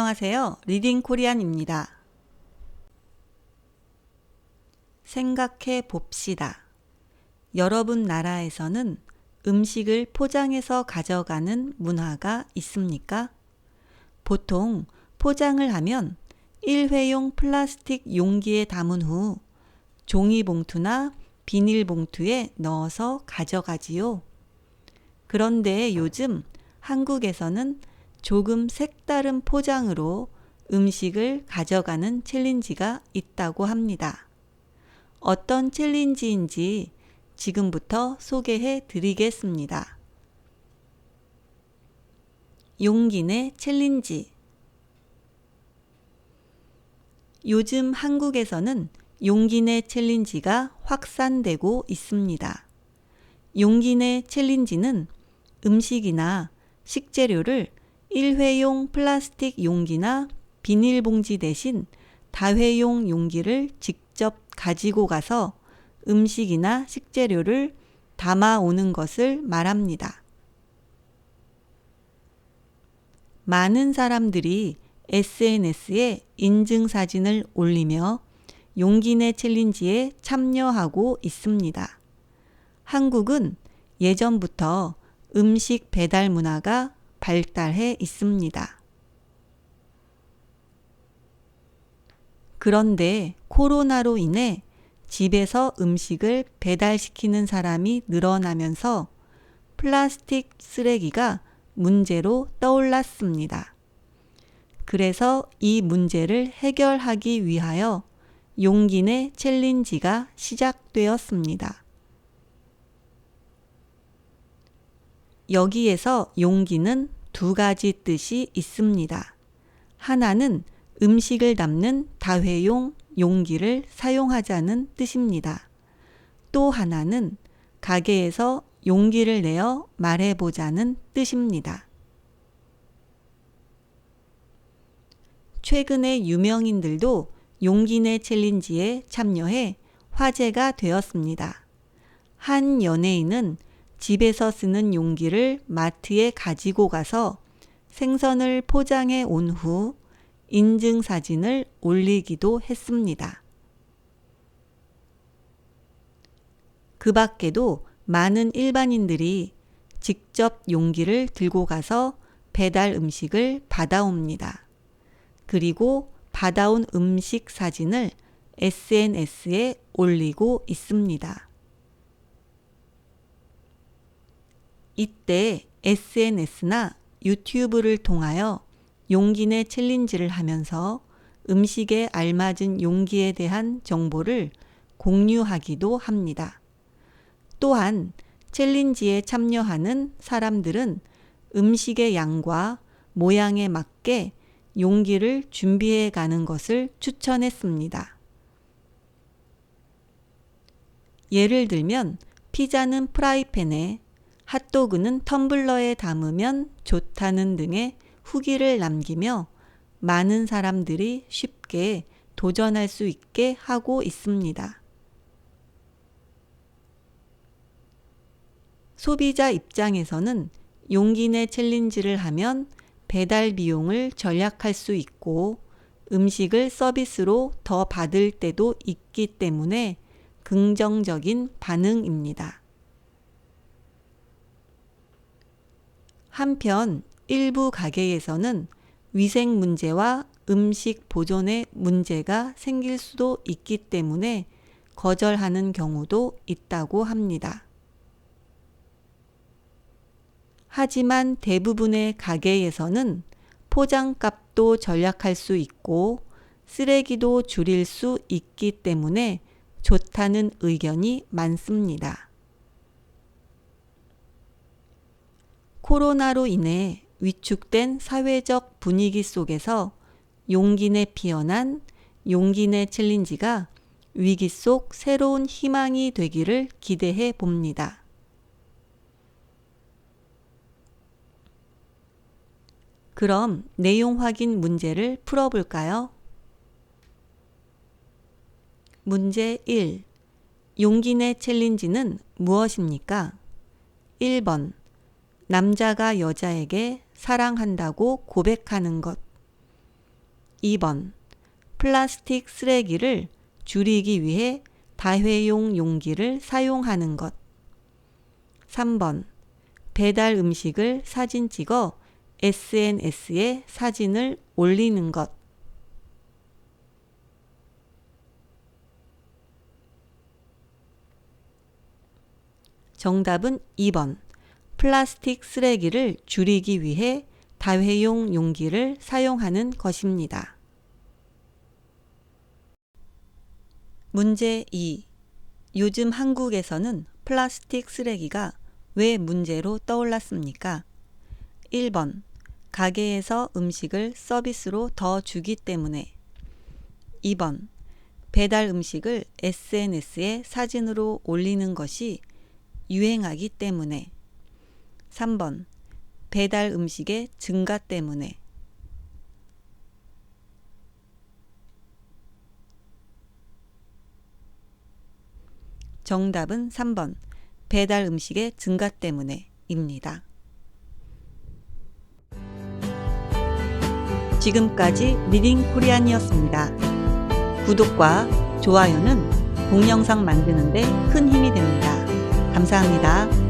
안녕하세요. 리딩 코리안입니다. 생각해 봅시다. 여러분 나라에서는 음식을 포장해서 가져가는 문화가 있습니까? 보통 포장을 하면 일회용 플라스틱 용기에 담은 후 종이봉투나 비닐봉투에 넣어서 가져가지요. 그런데 요즘 한국에서는 조금 색다른 포장으로 음식을 가져가는 챌린지가 있다고 합니다. 어떤 챌린지인지 지금부터 소개해 드리겠습니다. 용기 내 챌린지. 요즘 한국에서는 용기 내 챌린지가 확산되고 있습니다. 용기 내 챌린지는 음식이나 식재료를 일회용 플라스틱 용기나 비닐봉지 대신 다회용 용기를 직접 가지고 가서 음식이나 식재료를 담아오는 것을 말합니다. 많은 사람들이 SNS에 인증사진을 올리며 용기 내 챌린지에 참여하고 있습니다. 한국은 예전부터 음식 배달 문화가 발달해 있습니다. 그런데 코로나로 인해 집에서 음식을 배달시키는 사람이 늘어나면서 플라스틱 쓰레기가 문제로 떠올랐습니다. 그래서 이 문제를 해결하기 위하여 용기 내 챌린지가 시작되었습니다. 여기에서 용기는 두 가지 뜻이 있습니다. 하나는 음식을 담는 다회용 용기를 사용하자는 뜻입니다. 또 하나는 가게에서 용기를 내어 말해보자는 뜻입니다. 최근에 유명인들도 용기 내 챌린지에 참여해 화제가 되었습니다. 한 연예인은 집에서 쓰는 용기를 마트에 가지고 가서 생선을 포장해 온 후 인증사진을 올리기도 했습니다. 그 밖에도 많은 일반인들이 직접 용기를 들고 가서 배달 음식을 받아옵니다. 그리고 받아온 음식 사진을 SNS에 올리고 있습니다. 이때 SNS나 유튜브를 통하여 용기 내 챌린지를 하면서 음식에 알맞은 용기에 대한 정보를 공유하기도 합니다. 또한 챌린지에 참여하는 사람들은 음식의 양과 모양에 맞게 용기를 준비해 가는 것을 추천했습니다. 예를 들면 피자는 프라이팬에, 핫도그는 텀블러에 담으면 좋다는 등의 후기를 남기며 많은 사람들이 쉽게 도전할 수 있게 하고 있습니다. 소비자 입장에서는 용기 내 챌린지를 하면 배달 비용을 절약할 수 있고 음식을 서비스로 더 받을 때도 있기 때문에 긍정적인 반응입니다. 한편 일부 가게에서는 위생 문제와 음식 보존에 문제가 생길 수도 있기 때문에 거절하는 경우도 있다고 합니다. 하지만 대부분의 가게에서는 포장값도 절약할 수 있고 쓰레기도 줄일 수 있기 때문에 좋다는 의견이 많습니다. 코로나로 인해 위축된 사회적 분위기 속에서 용기 내 피어난 용기 내 챌린지가 위기 속 새로운 희망이 되기를 기대해 봅니다. 그럼 내용 확인 문제를 풀어볼까요? 문제 1. 용기 내 챌린지는 무엇입니까? 1번. 남자가 여자에게 사랑한다고 고백하는 것. 2번. 플라스틱 쓰레기를 줄이기 위해 다회용 용기를 사용하는 것. 3번. 배달 음식을 사진 찍어 SNS에 사진을 올리는 것. 정답은 2번. 플라스틱 쓰레기를 줄이기 위해 다회용 용기를 사용하는 것입니다. 문제 2. 요즘 한국에서는 플라스틱 쓰레기가 왜 문제로 떠올랐습니까? 1번. 가게에서 음식을 서비스로 더 주기 때문에. 2번. 배달 음식을 SNS에 사진으로 올리는 것이 유행하기 때문에. 3번. 배달 음식의 증가 때문에. 정답은 3번. 배달 음식의 증가 때문에 입니다. 지금까지 리딩 코리안이었습니다. 구독과 좋아요는 동영상 만드는 데 큰 힘이 됩니다. 감사합니다.